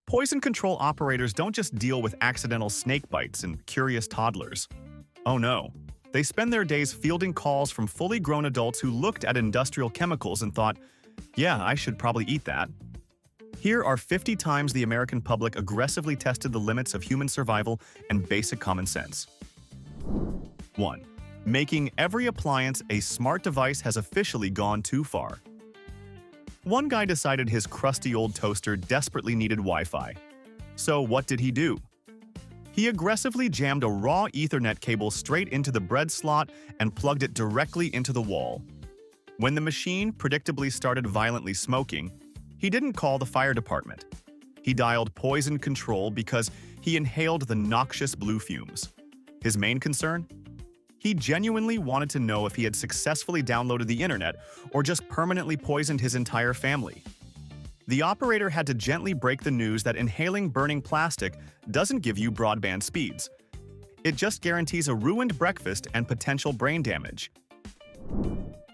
Poison control operators don't just deal with accidental snake bites and curious toddlers. Oh no, they spend their days fielding calls from fully grown adults who looked at industrial chemicals and thought, yeah, I should probably eat that. Here are 50 times the American public aggressively tested the limits of human survival and basic common sense. 1. Making every appliance a smart device has officially gone too far. One guy decided his crusty old toaster desperately needed Wi-Fi. So what did he do? He aggressively jammed a raw Ethernet cable straight into the bread slot and plugged it directly into the wall. When the machine predictably started violently smoking, he didn't call the fire department. He dialed poison control because he inhaled the noxious blue fumes. His main concern? He genuinely wanted to know if he had successfully downloaded the internet or just permanently poisoned his entire family. The operator had to gently break the news that inhaling burning plastic doesn't give you broadband speeds. It just guarantees a ruined breakfast and potential brain damage.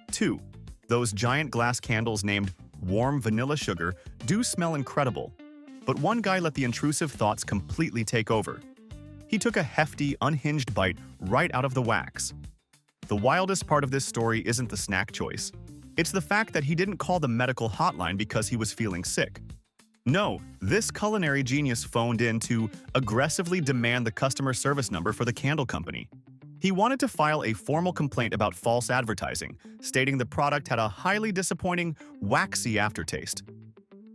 2. Those giant glass candles named warm vanilla sugar do smell incredible, but one guy let the intrusive thoughts completely take over. He took a hefty, unhinged bite right out of the wax. The wildest part of this story isn't the snack choice. It's the fact that he didn't call the medical hotline because he was feeling sick. No, this culinary genius phoned in to aggressively demand the customer service number for the candle company. He wanted to file a formal complaint about false advertising, stating the product had a highly disappointing, waxy aftertaste.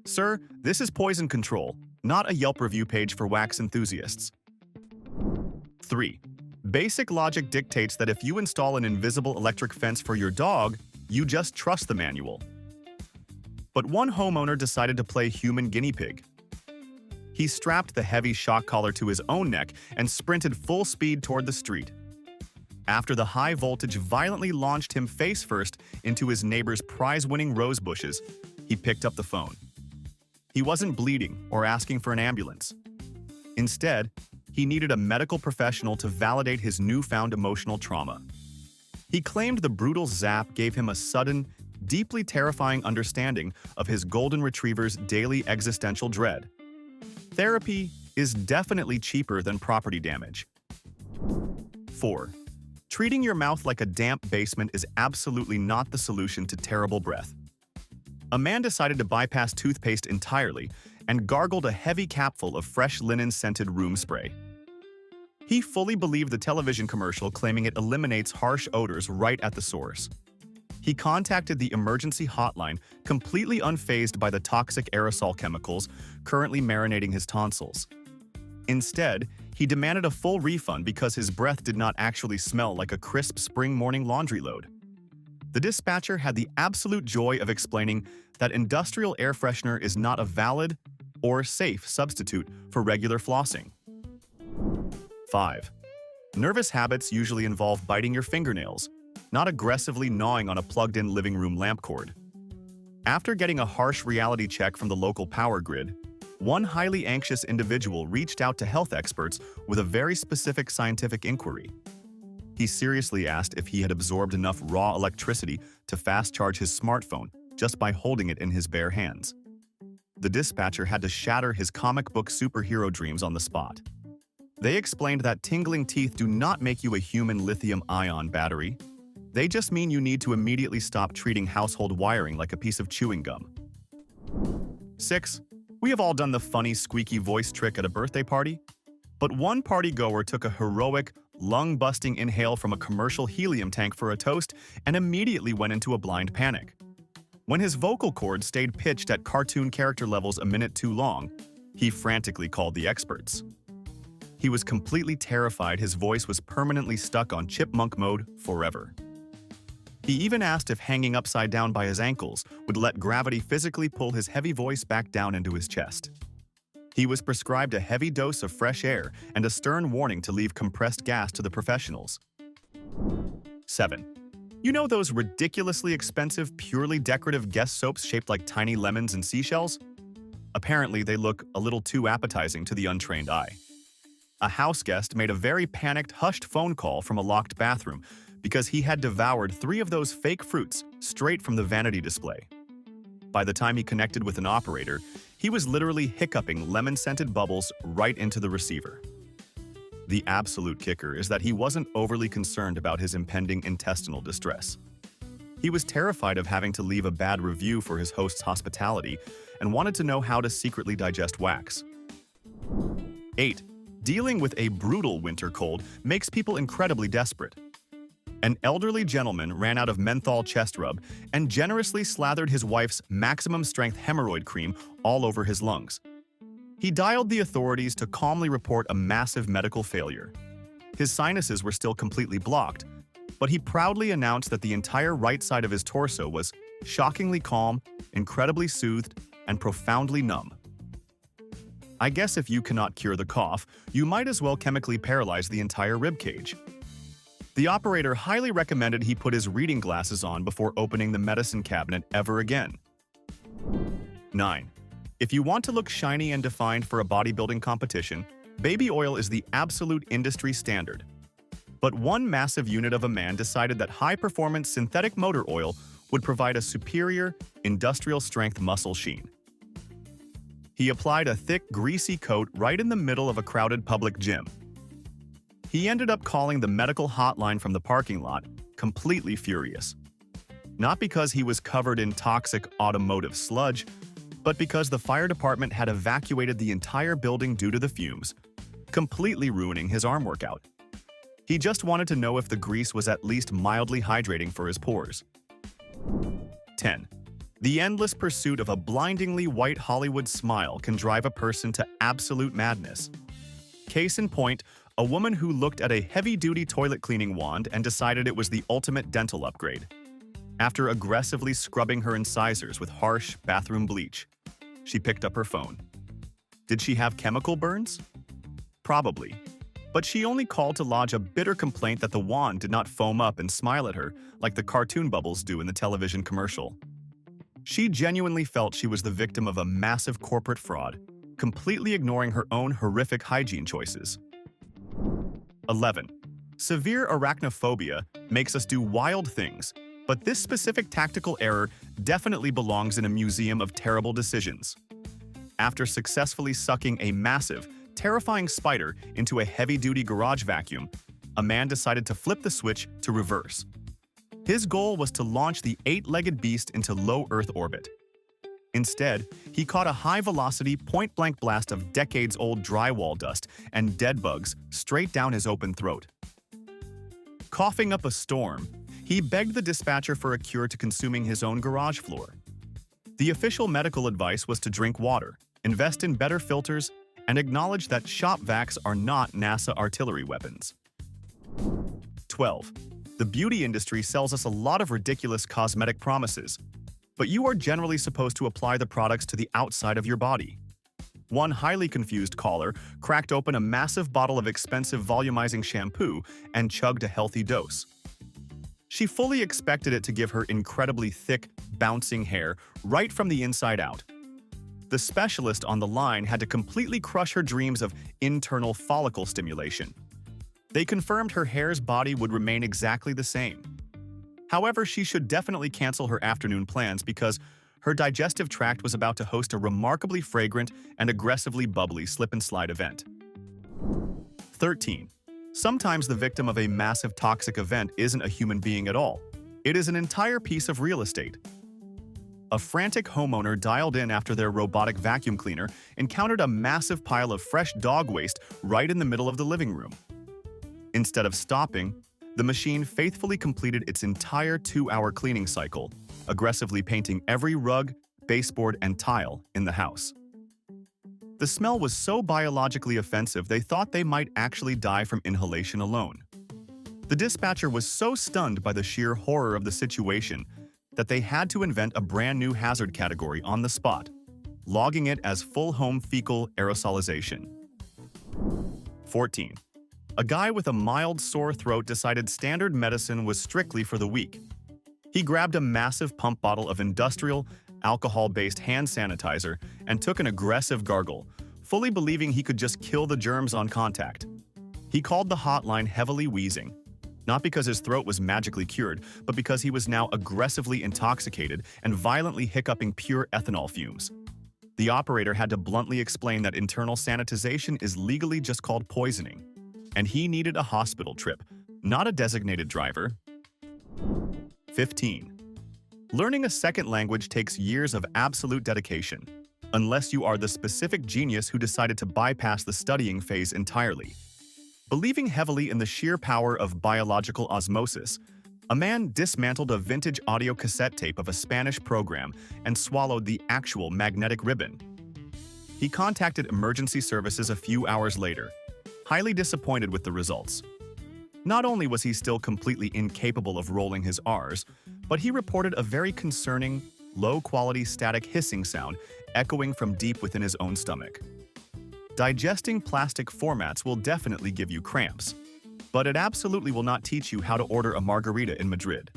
Sir, this is poison control, not a Yelp review page for wax enthusiasts. 3. Basic logic dictates that if you install an invisible electric fence for your dog, you just trust the manual. But one homeowner decided to play human guinea pig. He strapped the heavy shock collar to his own neck and sprinted full speed toward the street. After the high voltage violently launched him face first into his neighbor's prize-winning rose bushes, he picked up the phone. He wasn't bleeding or asking for an ambulance. Instead, he needed a medical professional to validate his newfound emotional trauma. He claimed the brutal zap gave him a sudden, deeply terrifying understanding of his golden retriever's daily existential dread. Therapy is definitely cheaper than property damage. 4. Treating your mouth like a damp basement is absolutely not the solution to terrible breath. A man decided to bypass toothpaste entirely and gargled a heavy capful of fresh linen-scented room spray. He fully believed the television commercial claiming it eliminates harsh odors right at the source. He contacted the emergency hotline, completely unfazed by the toxic aerosol chemicals currently marinating his tonsils. Instead, he demanded a full refund because his breath did not actually smell like a crisp spring morning laundry load. The dispatcher had the absolute joy of explaining that industrial air freshener is not a valid or safe substitute for regular flossing. 5. Nervous habits usually involve biting your fingernails, not aggressively gnawing on a plugged-in living room lamp cord. After getting a harsh reality check from the local power grid, one highly anxious individual reached out to health experts with a very specific scientific inquiry. He seriously asked if he had absorbed enough raw electricity to fast-charge his smartphone just by holding it in his bare hands. The dispatcher had to shatter his comic book superhero dreams on the spot. They explained that tingling teeth do not make you a human lithium-ion battery. They just mean you need to immediately stop treating household wiring like a piece of chewing gum. 6. We have all done the funny squeaky voice trick at a birthday party. But one party-goer took a heroic, lung-busting inhale from a commercial helium tank for a toast and immediately went into a blind panic. When his vocal cords stayed pitched at cartoon character levels a minute too long, he frantically called the experts. He was completely terrified his voice was permanently stuck on chipmunk mode forever. He even asked if hanging upside down by his ankles would let gravity physically pull his heavy voice back down into his chest. He was prescribed a heavy dose of fresh air and a stern warning to leave compressed gas to the professionals. 7. You know those ridiculously expensive, purely decorative Guess soaps shaped like tiny lemons and seashells? Apparently, they look a little too appetizing to the untrained eye. A house guest made a very panicked, hushed phone call from a locked bathroom because he had devoured 3 of those fake fruits straight from the vanity display. By the time he connected with an operator, He was literally hiccuping lemon-scented bubbles right into the receiver. The absolute kicker is that he wasn't overly concerned about his impending intestinal distress. He was terrified of having to leave a bad review for his host's hospitality and wanted to know how to secretly digest wax. 8. Dealing with a brutal winter cold makes people incredibly desperate. An elderly gentleman ran out of menthol chest rub and generously slathered his wife's maximum-strength hemorrhoid cream all over his lungs. He dialed the authorities to calmly report a massive medical failure. His sinuses were still completely blocked, but he proudly announced that the entire right side of his torso was shockingly calm, incredibly soothed, and profoundly numb. I guess if you cannot cure the cough, you might as well chemically paralyze the entire ribcage. The operator highly recommended he put his reading glasses on before opening the medicine cabinet ever again. 9. If you want to look shiny and defined for a bodybuilding competition, baby oil is the absolute industry standard. But one massive unit of a man decided that high-performance synthetic motor oil would provide a superior, industrial-strength muscle sheen. He applied a thick, greasy coat right in the middle of a crowded public gym. He ended up calling the medical hotline from the parking lot, completely furious. Not because he was covered in toxic automotive sludge, but because the fire department had evacuated the entire building due to the fumes, completely ruining his arm workout. He just wanted to know if the grease was at least mildly hydrating for his pores. 10. The endless pursuit of a blindingly white Hollywood smile can drive a person to absolute madness. Case in point, a woman who looked at a heavy-duty toilet cleaning wand and decided it was the ultimate dental upgrade. After aggressively scrubbing her incisors with harsh bathroom bleach, she picked up her phone. Did she have chemical burns? Probably. But she only called to lodge a bitter complaint that the wand did not foam up and smile at her like the cartoon bubbles do in the television commercial. She genuinely felt she was the victim of a massive corporate fraud, completely ignoring her own horrific hygiene choices. 11. Severe arachnophobia makes us do wild things, but this specific tactical error definitely belongs in a museum of terrible decisions. After successfully sucking a massive, terrifying spider into a heavy-duty garage vacuum, a man decided to flip the switch to reverse. His goal was to launch the 8-legged beast into low Earth orbit. Instead, he caught a high-velocity, point-blank blast of decades-old drywall dust and dead bugs straight down his open throat. Coughing up a storm, he begged the dispatcher for a cure to consuming his own garage floor. The official medical advice was to drink water, invest in better filters, and acknowledge that shop vacs are not NASA artillery weapons. 12. The beauty industry sells us a lot of ridiculous cosmetic promises, but you are generally supposed to apply the products to the outside of your body. One highly confused caller cracked open a massive bottle of expensive volumizing shampoo and chugged a healthy dose. She fully expected it to give her incredibly thick, bouncing hair right from the inside out. The specialist on the line had to completely crush her dreams of internal follicle stimulation. They confirmed her hair's body would remain exactly the same. However, she should definitely cancel her afternoon plans because her digestive tract was about to host a remarkably fragrant and aggressively bubbly slip-and-slide event. 13. Sometimes the victim of a massive toxic event isn't a human being at all. It is an entire piece of real estate. A frantic homeowner dialed in after their robotic vacuum cleaner encountered a massive pile of fresh dog waste right in the middle of the living room. Instead of stopping, the machine faithfully completed its entire 2-hour cleaning cycle, aggressively painting every rug, baseboard, and tile in the house. The smell was so biologically offensive they thought they might actually die from inhalation alone. The dispatcher was so stunned by the sheer horror of the situation that they had to invent a brand new hazard category on the spot, logging it as full home fecal aerosolization. 14. A guy with a mild sore throat decided standard medicine was strictly for the weak. He grabbed a massive pump bottle of industrial, alcohol-based hand sanitizer and took an aggressive gargle, fully believing he could just kill the germs on contact. He called the hotline heavily wheezing, not because his throat was magically cured, but because he was now aggressively intoxicated and violently hiccuping pure ethanol fumes. The operator had to bluntly explain that internal sanitization is legally just called poisoning, and he needed a hospital trip, not a designated driver. 15. Learning a second language takes years of absolute dedication, unless you are the specific genius who decided to bypass the studying phase entirely. Believing heavily in the sheer power of biological osmosis, a man dismantled a vintage audio cassette tape of a Spanish program and swallowed the actual magnetic ribbon. He contacted emergency services a few hours later, highly disappointed with the results. Not only was he still completely incapable of rolling his R's, but he reported a very concerning, low-quality static hissing sound echoing from deep within his own stomach. Digesting plastic formats will definitely give you cramps, but it absolutely will not teach you how to order a margarita in Madrid.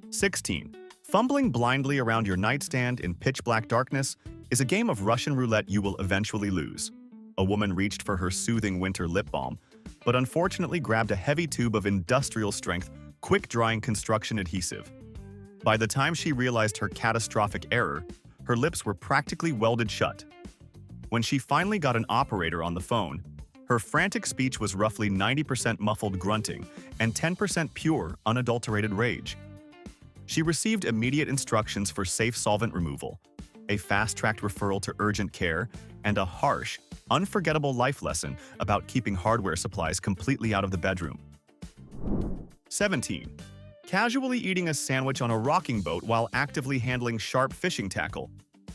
16. Fumbling blindly around your nightstand in pitch-black darkness is a game of Russian roulette you will eventually lose. A woman reached for her soothing winter lip balm, but unfortunately grabbed a heavy tube of industrial-strength, quick-drying construction adhesive. By the time she realized her catastrophic error, her lips were practically welded shut. When she finally got an operator on the phone, her frantic speech was roughly 90% muffled grunting and 10% pure, unadulterated rage. She received immediate instructions for safe solvent removal, a fast-tracked referral to urgent care, and a harsh, unforgettable life lesson about keeping hardware supplies completely out of the bedroom. 17. Casually eating a sandwich on a rocking boat while actively handling sharp fishing tackle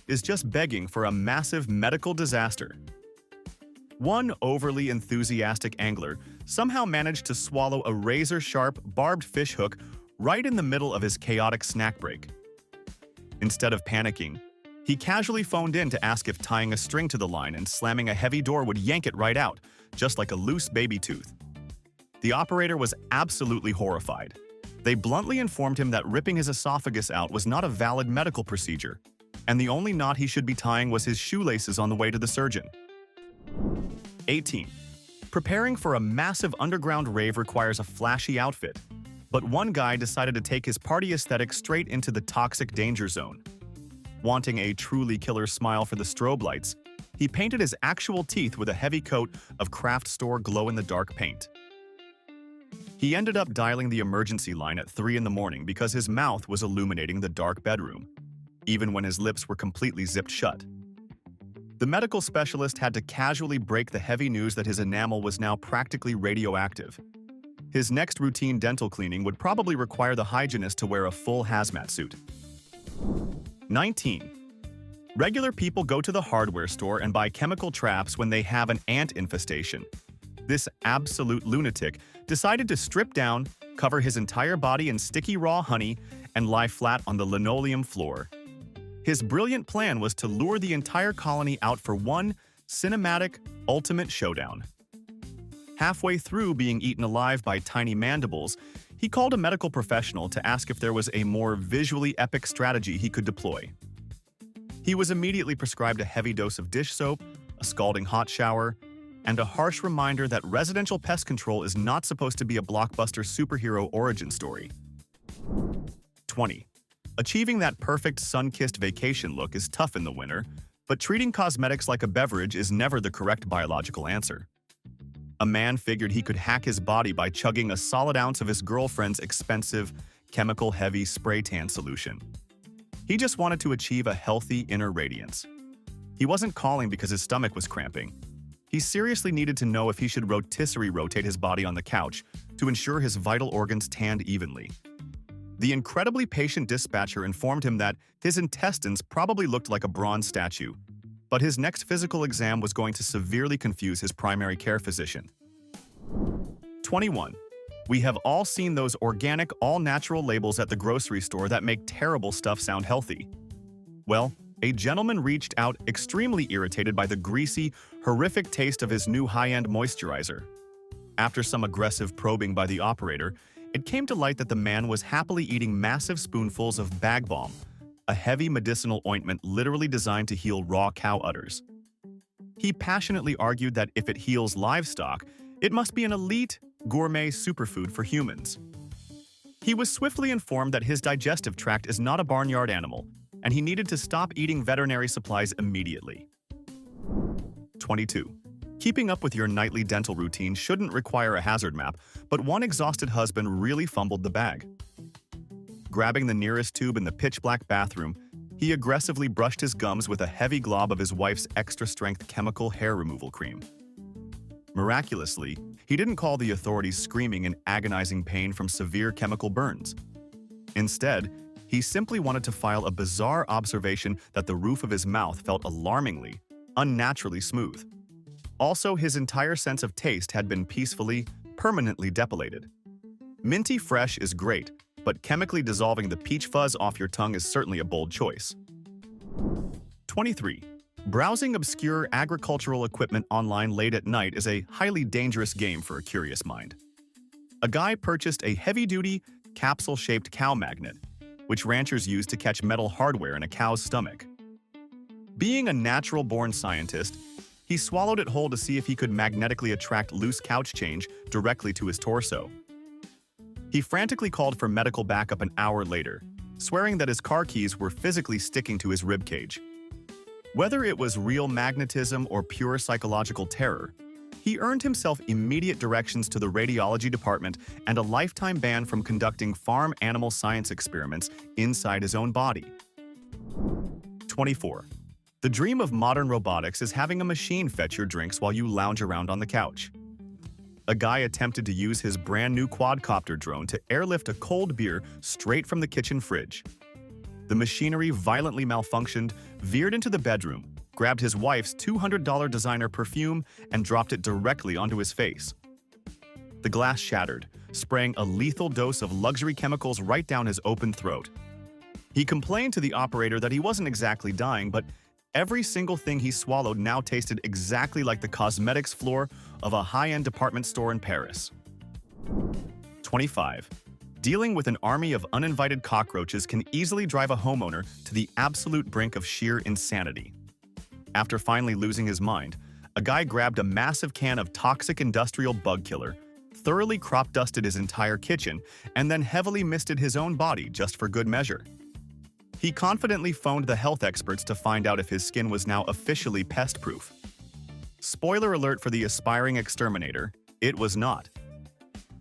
is just begging for a massive medical disaster. One overly enthusiastic angler somehow managed to swallow a razor-sharp, barbed fish hook right in the middle of his chaotic snack break. Instead of panicking, he casually phoned in to ask if tying a string to the line and slamming a heavy door would yank it right out, just like a loose baby tooth. The operator was absolutely horrified. They bluntly informed him that ripping his esophagus out was not a valid medical procedure, and the only knot he should be tying was his shoelaces on the way to the surgeon. 18. Preparing for a massive underground rave requires a flashy outfit, but one guy decided to take his party aesthetic straight into the toxic danger zone. Wanting a truly killer smile for the strobe lights, he painted his actual teeth with a heavy coat of craft store glow-in-the-dark paint. He ended up dialing the emergency line at 3 in the morning because his mouth was illuminating the dark bedroom, even when his lips were completely zipped shut. The medical specialist had to casually break the heavy news that his enamel was now practically radioactive. His next routine dental cleaning would probably require the hygienist to wear a full hazmat suit. 19. Regular people go to the hardware store and buy chemical traps when they have an ant infestation. This absolute lunatic decided to strip down, cover his entire body in sticky raw honey, and lie flat on the linoleum floor. His brilliant plan was to lure the entire colony out for one cinematic, ultimate showdown. Halfway through being eaten alive by tiny mandibles, he called a medical professional to ask if there was a more visually epic strategy he could deploy. He was immediately prescribed a heavy dose of dish soap, a scalding hot shower, and a harsh reminder that residential pest control is not supposed to be a blockbuster superhero origin story. 20. Achieving that perfect sun-kissed vacation look is tough in the winter, but treating cosmetics like a beverage is never the correct biological answer. A man figured he could hack his body by chugging a solid ounce of his girlfriend's expensive, chemical-heavy spray tan solution. He just wanted to achieve a healthy inner radiance. He wasn't calling because his stomach was cramping. He seriously needed to know if he should rotisserie rotate his body on the couch to ensure his vital organs tanned evenly. The incredibly patient dispatcher informed him that his intestines probably looked like a bronze statue, but his next physical exam was going to severely confuse his primary care physician. 21. We have all seen those organic, all-natural labels at the grocery store that make terrible stuff sound healthy. Well, a gentleman reached out extremely irritated by the greasy, horrific taste of his new high-end moisturizer. After some aggressive probing by the operator, it came to light that the man was happily eating massive spoonfuls of bag balm, a heavy medicinal ointment literally designed to heal raw cow udders. He passionately argued that if it heals livestock, it must be an elite, gourmet superfood for humans. He was swiftly informed that his digestive tract is not a barnyard animal, and he needed to stop eating veterinary supplies immediately. 22. Keeping up with your nightly dental routine shouldn't require a hazard map, but one exhausted husband really fumbled the bag. Grabbing the nearest tube in the pitch-black bathroom, he aggressively brushed his gums with a heavy glob of his wife's extra-strength chemical hair removal cream. Miraculously, he didn't call the authorities screaming in agonizing pain from severe chemical burns. Instead, he simply wanted to file a bizarre observation that the roof of his mouth felt alarmingly, unnaturally smooth. Also, his entire sense of taste had been peacefully, permanently depilated. Minty fresh is great, but chemically dissolving the peach fuzz off your tongue is certainly a bold choice. 23. Browsing obscure agricultural equipment online late at night is a highly dangerous game for a curious mind. A guy purchased a heavy-duty, capsule-shaped cow magnet, which ranchers use to catch metal hardware in a cow's stomach. Being a natural-born scientist, he swallowed it whole to see if he could magnetically attract loose couch change directly to his torso. He frantically called for medical backup an hour later, swearing that his car keys were physically sticking to his ribcage. Whether it was real magnetism or pure psychological terror, he earned himself immediate directions to the radiology department and a lifetime ban from conducting farm animal science experiments inside his own body. 24. The dream of modern robotics is having a machine fetch your drinks while you lounge around on the couch. A guy attempted to use his brand-new quadcopter drone to airlift a cold beer straight from the kitchen fridge. The machinery violently malfunctioned, veered into the bedroom, grabbed his wife's $200 designer perfume, and dropped it directly onto his face. The glass shattered, spraying a lethal dose of luxury chemicals right down his open throat. He complained to the operator that he wasn't exactly dying, but every single thing he swallowed now tasted exactly like the cosmetics floor of a high-end department store in Paris. 25. Dealing with an army of uninvited cockroaches can easily drive a homeowner to the absolute brink of sheer insanity. After finally losing his mind, a guy grabbed a massive can of toxic industrial bug killer, thoroughly crop-dusted his entire kitchen, and then heavily misted his own body just for good measure. He confidently phoned the health experts to find out if his skin was now officially pest-proof. Spoiler alert for the aspiring exterminator, it was not.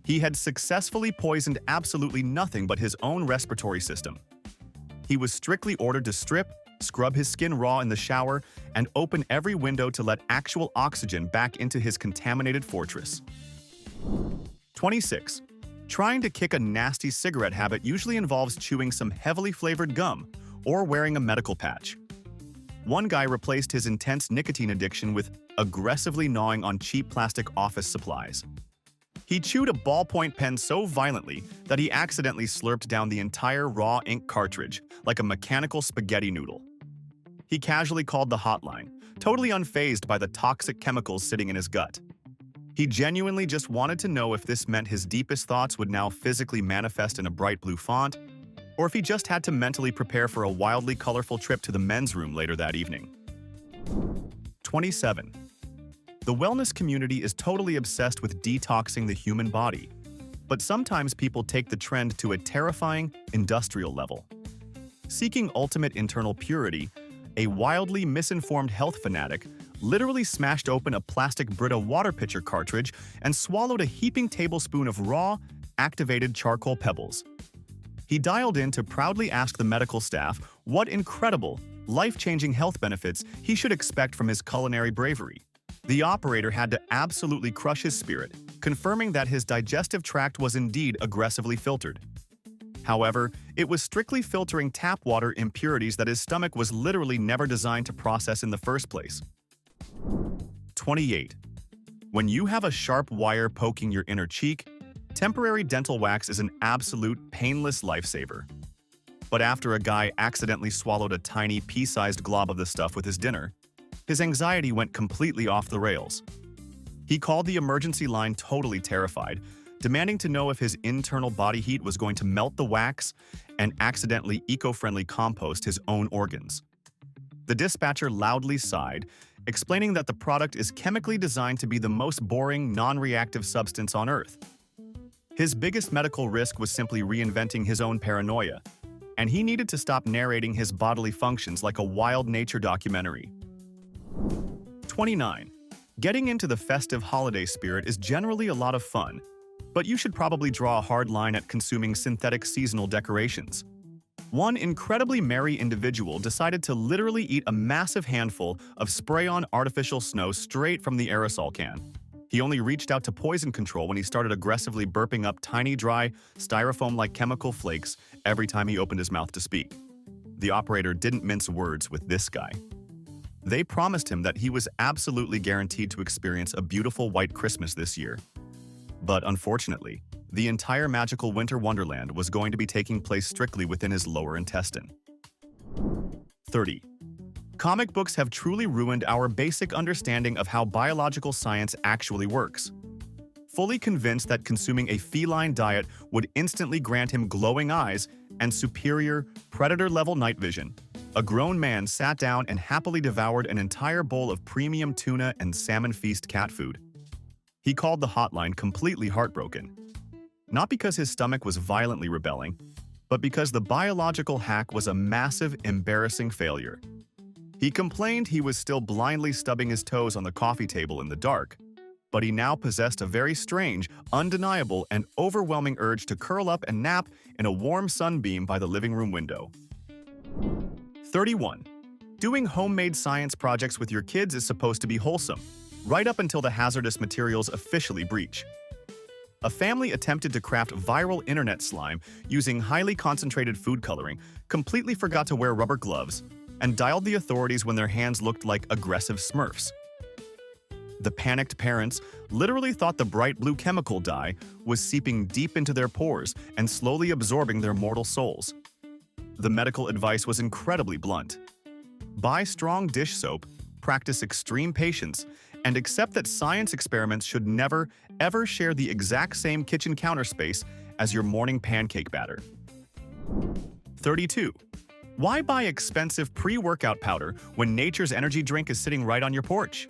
He had successfully poisoned absolutely nothing but his own respiratory system. He was strictly ordered to strip, scrub his skin raw in the shower, and open every window to let actual oxygen back into his contaminated fortress. 26. Trying to kick a nasty cigarette habit usually involves chewing some heavily flavored gum or wearing a medical patch. One guy replaced his intense nicotine addiction with aggressively gnawing on cheap plastic office supplies. He chewed a ballpoint pen so violently that he accidentally slurped down the entire raw ink cartridge like a mechanical spaghetti noodle. He casually called the hotline, totally unfazed by the toxic chemicals sitting in his gut. He genuinely just wanted to know if this meant his deepest thoughts would now physically manifest in a bright blue font, or if he just had to mentally prepare for a wildly colorful trip to the men's room later that evening. 27. The wellness community is totally obsessed with detoxing the human body, but sometimes people take the trend to a terrifying, industrial level. Seeking ultimate internal purity, a wildly misinformed health fanatic literally smashed open a plastic Brita water pitcher cartridge and swallowed a heaping tablespoon of raw, activated charcoal pebbles. He dialed in to proudly ask the medical staff what incredible, life-changing health benefits he should expect from his culinary bravery. The operator had to absolutely crush his spirit, confirming that his digestive tract was indeed aggressively filtered. However, it was strictly filtering tap water impurities that his stomach was literally never designed to process in the first place. 28. When you have a sharp wire poking your inner cheek, temporary dental wax is an absolute painless lifesaver. But after a guy accidentally swallowed a tiny pea-sized glob of the stuff with his dinner, his anxiety went completely off the rails. He called the emergency line totally terrified, demanding to know if his internal body heat was going to melt the wax and accidentally eco-friendly compost his own organs. The dispatcher loudly sighed, explaining that the product is chemically designed to be the most boring, non-reactive substance on Earth. His biggest medical risk was simply reinventing his own paranoia, and he needed to stop narrating his bodily functions like a wild nature documentary. 29. Getting into the festive holiday spirit is generally a lot of fun, but you should probably draw a hard line at consuming synthetic seasonal decorations. One incredibly merry individual decided to literally eat a massive handful of spray-on artificial snow straight from the aerosol can. He only reached out to poison control when he started aggressively burping up tiny, dry, styrofoam-like chemical flakes every time he opened his mouth to speak. The operator didn't mince words with this guy. They promised him that he was absolutely guaranteed to experience a beautiful white Christmas this year. But unfortunately, the entire magical winter wonderland was going to be taking place strictly within his lower intestine. 30. Comic books have truly ruined our basic understanding of how biological science actually works. Fully convinced that consuming a feline diet would instantly grant him glowing eyes and superior, predator-level night vision, a grown man sat down and happily devoured an entire bowl of premium tuna and salmon feast cat food. He called the hotline completely heartbroken. Not because his stomach was violently rebelling, but because the biological hack was a massive, embarrassing failure. He complained he was still blindly stubbing his toes on the coffee table in the dark, but he now possessed a very strange, undeniable, and overwhelming urge to curl up and nap in a warm sunbeam by the living room window. 31. Doing homemade science projects with your kids is supposed to be wholesome, right up until the hazardous materials officially breach. A family attempted to craft viral internet slime using highly concentrated food coloring, completely forgot to wear rubber gloves, and dialed the authorities when their hands looked like aggressive Smurfs. The panicked parents literally thought the bright blue chemical dye was seeping deep into their pores and slowly absorbing their mortal souls. The medical advice was incredibly blunt. Buy strong dish soap, practice extreme patience, and accept that science experiments should never, ever share the exact same kitchen counter space as your morning pancake batter. 32. Why buy expensive pre-workout powder when nature's energy drink is sitting right on your porch?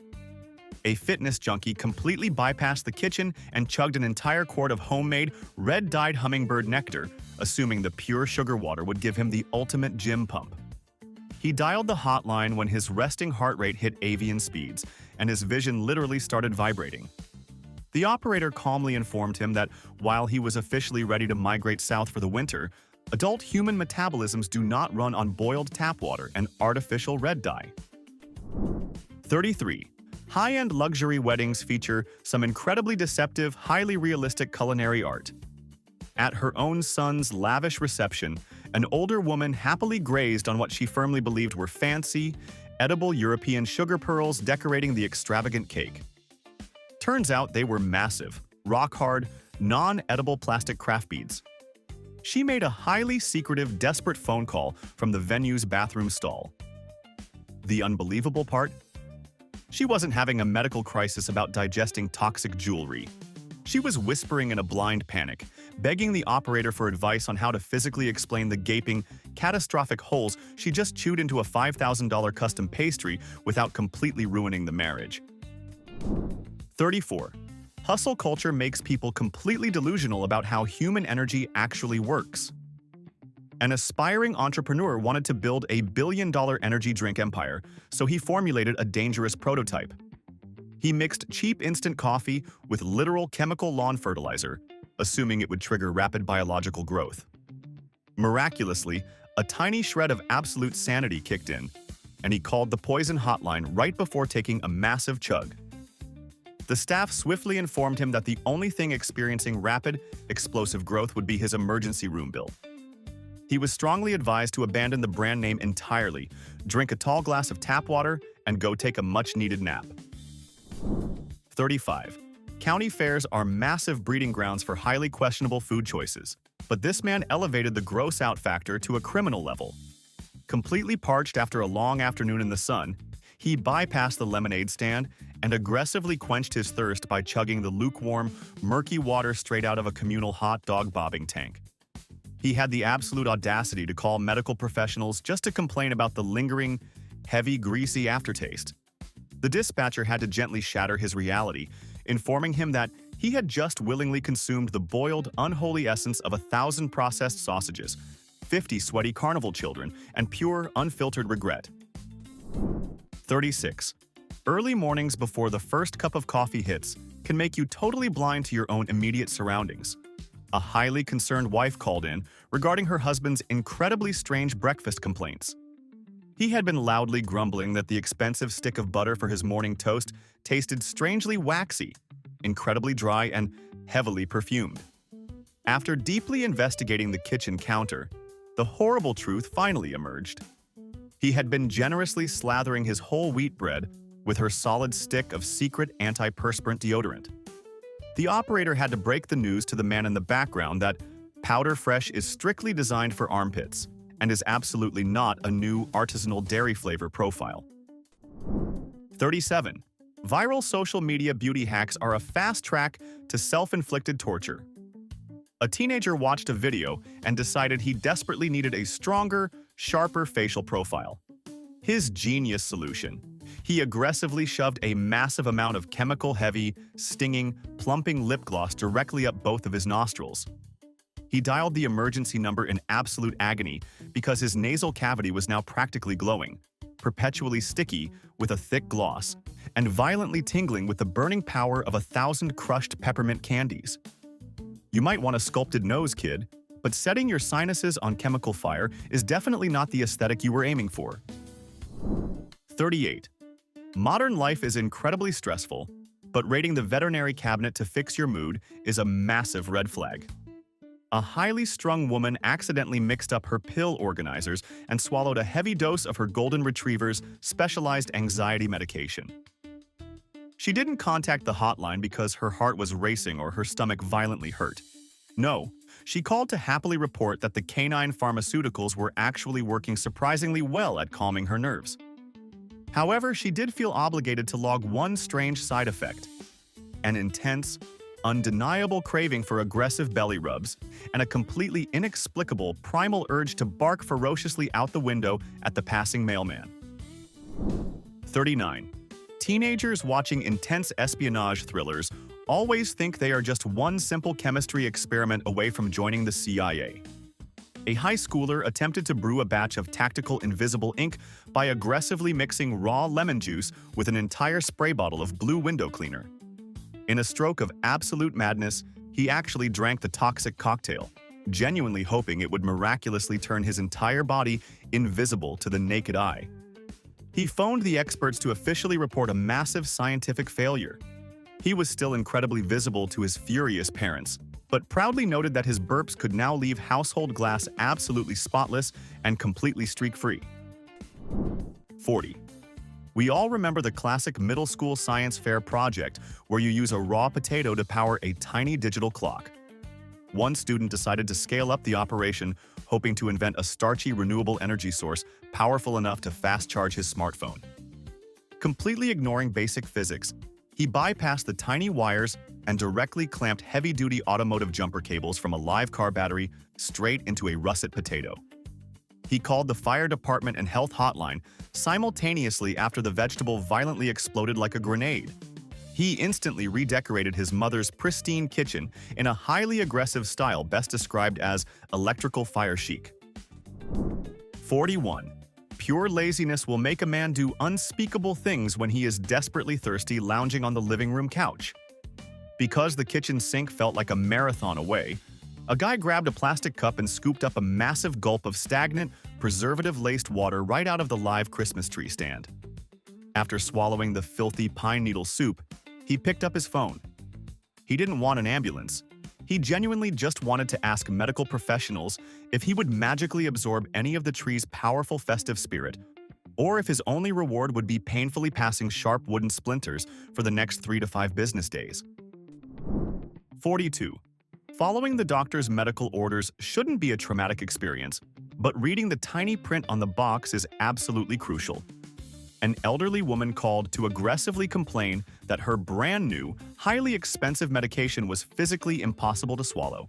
A fitness junkie completely bypassed the kitchen and chugged an entire quart of homemade, red-dyed hummingbird nectar, assuming the pure sugar water would give him the ultimate gym pump. He dialed the hotline when his resting heart rate hit avian speeds, and his vision literally started vibrating. The operator calmly informed him that while he was officially ready to migrate south for the winter, adult human metabolisms do not run on boiled tap water and artificial red dye. 33. High-end luxury weddings feature some incredibly deceptive, highly realistic culinary art. At her own son's lavish reception, an older woman happily grazed on what she firmly believed were fancy, edible European sugar pearls decorating the extravagant cake. Turns out they were massive, rock-hard, non-edible plastic craft beads. She made a highly secretive, desperate phone call from the venue's bathroom stall. The unbelievable part? She wasn't having a medical crisis about digesting toxic jewelry. She was whispering in a blind panic, begging the operator for advice on how to physically explain the gaping, catastrophic holes she just chewed into a $5,000 custom pastry without completely ruining the marriage. 34. Hustle culture makes people completely delusional about how human energy actually works. An aspiring entrepreneur wanted to build a billion-dollar energy drink empire, so he formulated a dangerous prototype. He mixed cheap instant coffee with literal chemical lawn fertilizer, assuming it would trigger rapid biological growth. Miraculously, a tiny shred of absolute sanity kicked in, and he called the poison hotline right before taking a massive chug. The staff swiftly informed him that the only thing experiencing rapid, explosive growth would be his emergency room bill. He was strongly advised to abandon the brand name entirely, drink a tall glass of tap water, and go take a much-needed nap. 35. County fairs are massive breeding grounds for highly questionable food choices, but this man elevated the gross-out factor to a criminal level. Completely parched after a long afternoon in the sun, he bypassed the lemonade stand and aggressively quenched his thirst by chugging the lukewarm, murky water straight out of a communal hot dog bobbing tank. He had the absolute audacity to call medical professionals just to complain about the lingering, heavy, greasy aftertaste. The dispatcher had to gently shatter his reality, informing him that he had just willingly consumed the boiled, unholy essence of 1,000 processed sausages, 50 sweaty carnival children, and pure, unfiltered regret. 36. Early mornings before the first cup of coffee hits can make you totally blind to your own immediate surroundings. A highly concerned wife called in regarding her husband's incredibly strange breakfast complaints. He had been loudly grumbling that the expensive stick of butter for his morning toast tasted strangely waxy, incredibly dry, and heavily perfumed. After deeply investigating the kitchen counter, the horrible truth finally emerged. He had been generously slathering his whole wheat bread with her solid stick of secret antiperspirant deodorant. The operator had to break the news to the man in the background that Powder Fresh is strictly designed for armpits and is absolutely not a new artisanal dairy flavor profile. 37. Viral social media beauty hacks are a fast track to self-inflicted torture. A teenager watched a video and decided he desperately needed a stronger, sharper facial profile. His genius solution: he aggressively shoved a massive amount of chemical-heavy, stinging, plumping lip gloss directly up both of his nostrils. He dialed the emergency number in absolute agony because his nasal cavity was now practically glowing, perpetually sticky with a thick gloss, and violently tingling with the burning power of 1,000 crushed peppermint candies. You might want a sculpted nose, kid, but setting your sinuses on chemical fire is definitely not the aesthetic you were aiming for. 38. Modern life is incredibly stressful, but raiding the veterinary cabinet to fix your mood is a massive red flag. A highly strung woman accidentally mixed up her pill organizers and swallowed a heavy dose of her golden retriever's specialized anxiety medication. She didn't contact the hotline because her heart was racing or her stomach violently hurt. No, she called to happily report that the canine pharmaceuticals were actually working surprisingly well at calming her nerves. However, she did feel obligated to log one strange side effect: an intense, undeniable craving for aggressive belly rubs, and a completely inexplicable primal urge to bark ferociously out the window at the passing mailman. 39. Teenagers watching intense espionage thrillers always think they are just one simple chemistry experiment away from joining the CIA. A high schooler attempted to brew a batch of tactical invisible ink by aggressively mixing raw lemon juice with an entire spray bottle of blue window cleaner. In a stroke of absolute madness, he actually drank the toxic cocktail, genuinely hoping it would miraculously turn his entire body invisible to the naked eye. He phoned the experts to officially report a massive scientific failure. He was still incredibly visible to his furious parents, but proudly noted that his burps could now leave household glass absolutely spotless and completely streak-free. 40. We all remember the classic middle school science fair project where you use a raw potato to power a tiny digital clock. One student decided to scale up the operation, hoping to invent a starchy renewable energy source powerful enough to fast-charge his smartphone. Completely ignoring basic physics, he bypassed the tiny wires and directly clamped heavy-duty automotive jumper cables from a live car battery straight into a russet potato. He called the fire department and health hotline simultaneously after the vegetable violently exploded like a grenade. He instantly redecorated his mother's pristine kitchen in a highly aggressive style best described as electrical fire chic. 41. Pure laziness will make a man do unspeakable things when he is desperately thirsty lounging on the living room couch. Because the kitchen sink felt like a marathon away, a guy grabbed a plastic cup and scooped up a massive gulp of stagnant, preservative-laced water right out of the live Christmas tree stand. After swallowing the filthy pine needle soup, he picked up his phone. He didn't want an ambulance. He genuinely just wanted to ask medical professionals if he would magically absorb any of the tree's powerful festive spirit, or if his only reward would be painfully passing sharp wooden splinters for the next 3 to 5 business days. 42. Following the doctor's medical orders shouldn't be a traumatic experience, but reading the tiny print on the box is absolutely crucial. An elderly woman called to aggressively complain that her brand-new, highly expensive medication was physically impossible to swallow.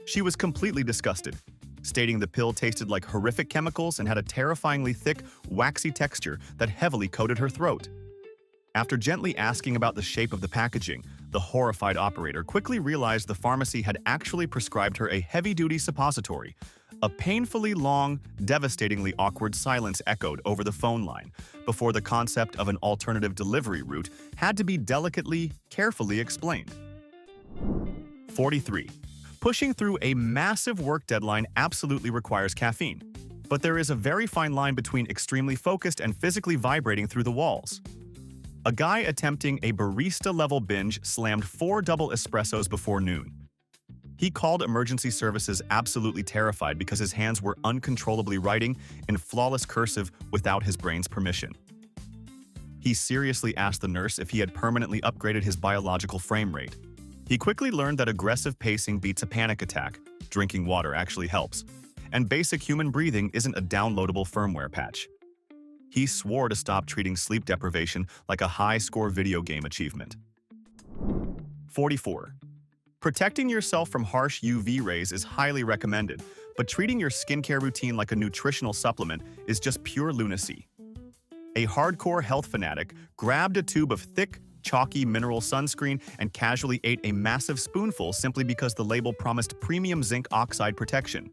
She was completely disgusted, stating the pill tasted like horrific chemicals and had a terrifyingly thick, waxy texture that heavily coated her throat. After gently asking about the shape of the packaging, the horrified operator quickly realized the pharmacy had actually prescribed her a heavy-duty suppository, A painfully long, devastatingly awkward silence echoed over the phone line before the concept of an alternative delivery route had to be delicately, carefully explained. 43. Pushing through a massive work deadline absolutely requires caffeine, but there is a very fine line between extremely focused and physically vibrating through the walls. A guy attempting a barista-level binge slammed 4 double espressos before noon. He called emergency services absolutely terrified because his hands were uncontrollably writing in flawless cursive without his brain's permission. He seriously asked the nurse if he had permanently upgraded his biological frame rate. He quickly learned that aggressive pacing beats a panic attack, drinking water actually helps, and basic human breathing isn't a downloadable firmware patch. He swore to stop treating sleep deprivation like a high-score video game achievement. 44. Protecting yourself from harsh UV rays is highly recommended, but treating your skincare routine like a nutritional supplement is just pure lunacy. A hardcore health fanatic grabbed a tube of thick, chalky mineral sunscreen and casually ate a massive spoonful simply because the label promised premium zinc oxide protection.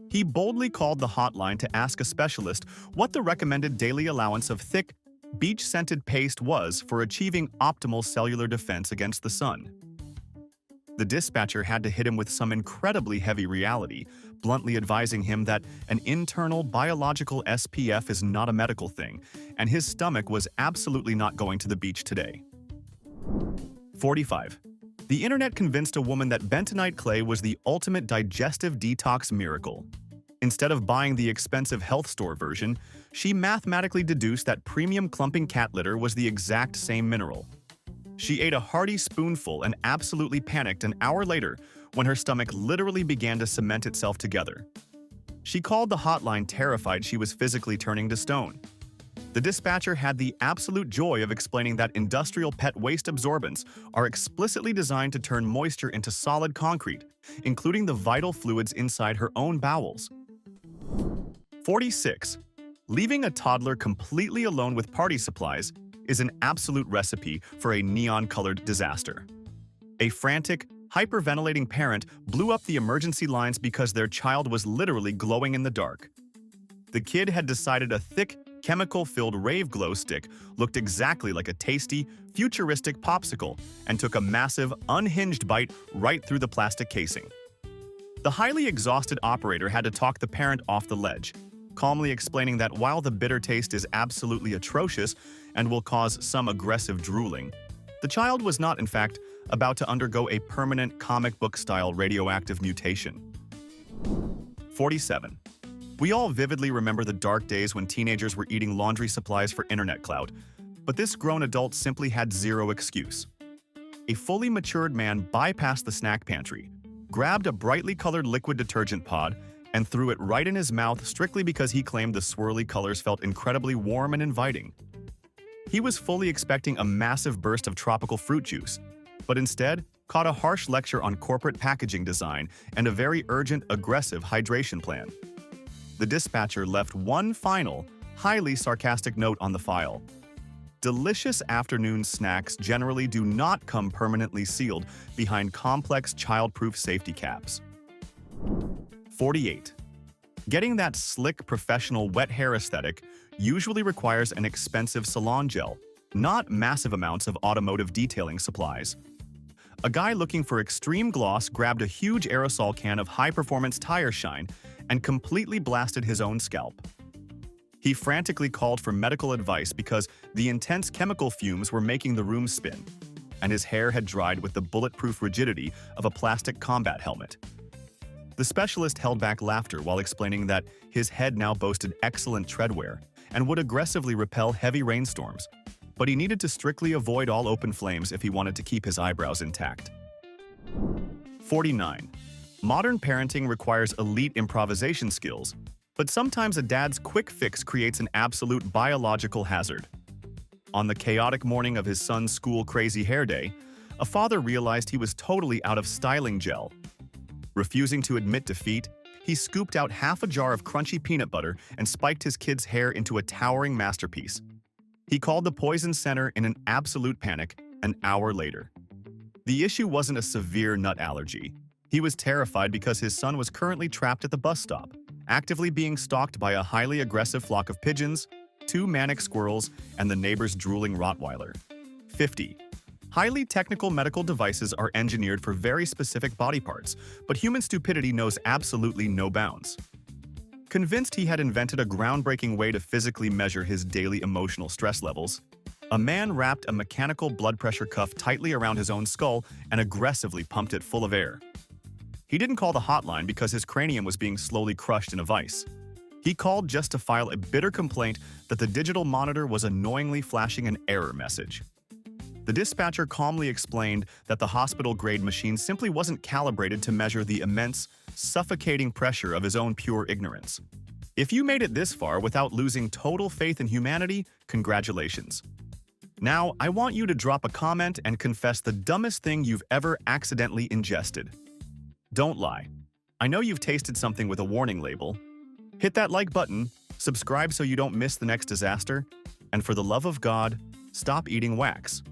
He boldly called the hotline to ask a specialist what the recommended daily allowance of thick, beach-scented paste was for achieving optimal cellular defense against the sun. The dispatcher had to hit him with some incredibly heavy reality, bluntly advising him that an internal biological SPF is not a medical thing, and his stomach was absolutely not going to the beach today. 45. The internet convinced a woman that bentonite clay was the ultimate digestive detox miracle. Instead of buying the expensive health store version, she mathematically deduced that premium clumping cat litter was the exact same mineral. She ate a hearty spoonful and absolutely panicked an hour later when her stomach literally began to cement itself together. She called the hotline terrified she was physically turning to stone. The dispatcher had the absolute joy of explaining that industrial pet waste absorbents are explicitly designed to turn moisture into solid concrete, including the vital fluids inside her own bowels. 46. Leaving a toddler completely alone with party supplies is an absolute recipe for a neon-colored disaster. A frantic, hyperventilating parent blew up the emergency lines because their child was literally glowing in the dark. The kid had decided a thick, chemical-filled rave glow stick looked exactly like a tasty, futuristic popsicle and took a massive, unhinged bite right through the plastic casing. The highly exhausted operator had to talk the parent off the ledge, calmly explaining that while the bitter taste is absolutely atrocious and will cause some aggressive drooling, the child was not, in fact, about to undergo a permanent comic book-style radioactive mutation. 47. We all vividly remember the dark days when teenagers were eating laundry supplies for internet clout, but this grown adult simply had zero excuse. A fully matured man bypassed the snack pantry, grabbed a brightly colored liquid detergent pod, and threw it right in his mouth strictly because he claimed the swirly colors felt incredibly warm and inviting. He was fully expecting a massive burst of tropical fruit juice, but instead caught a harsh lecture on corporate packaging design and a very urgent, aggressive hydration plan. The dispatcher left one final, highly sarcastic note on the file. Delicious afternoon snacks generally do not come permanently sealed behind complex child-proof safety caps. 48. Getting that slick, professional wet hair aesthetic usually requires an expensive salon gel, not massive amounts of automotive detailing supplies. A guy looking for extreme gloss grabbed a huge aerosol can of high-performance tire shine and completely blasted his own scalp. He frantically called for medical advice because the intense chemical fumes were making the room spin, and his hair had dried with the bulletproof rigidity of a plastic combat helmet. The specialist held back laughter while explaining that his head now boasted excellent treadwear and would aggressively repel heavy rainstorms, but he needed to strictly avoid all open flames if he wanted to keep his eyebrows intact. 49. Modern parenting requires elite improvisation skills, but sometimes a dad's quick fix creates an absolute biological hazard. On the chaotic morning of his son's school crazy hair day, a father realized he was totally out of styling gel. Refusing to admit defeat, he scooped out half a jar of crunchy peanut butter and spiked his kid's hair into a towering masterpiece. He called the poison center in an absolute panic an hour later. The issue wasn't a severe nut allergy. He was terrified because his son was currently trapped at the bus stop, actively being stalked by a highly aggressive flock of pigeons, 2 manic squirrels, and the neighbor's drooling Rottweiler. 50. Highly technical medical devices are engineered for very specific body parts, but human stupidity knows absolutely no bounds. Convinced he had invented a groundbreaking way to physically measure his daily emotional stress levels, a man wrapped a mechanical blood pressure cuff tightly around his own skull and aggressively pumped it full of air. He didn't call the hotline because his cranium was being slowly crushed in a vice. He called just to file a bitter complaint that the digital monitor was annoyingly flashing an error message. The dispatcher calmly explained that the hospital-grade machine simply wasn't calibrated to measure the immense, suffocating pressure of his own pure ignorance. If you made it this far without losing total faith in humanity, congratulations. Now, I want you to drop a comment and confess the dumbest thing you've ever accidentally ingested. Don't lie. I know you've tasted something with a warning label. Hit that like button, subscribe so you don't miss the next disaster, and for the love of God, stop eating wax.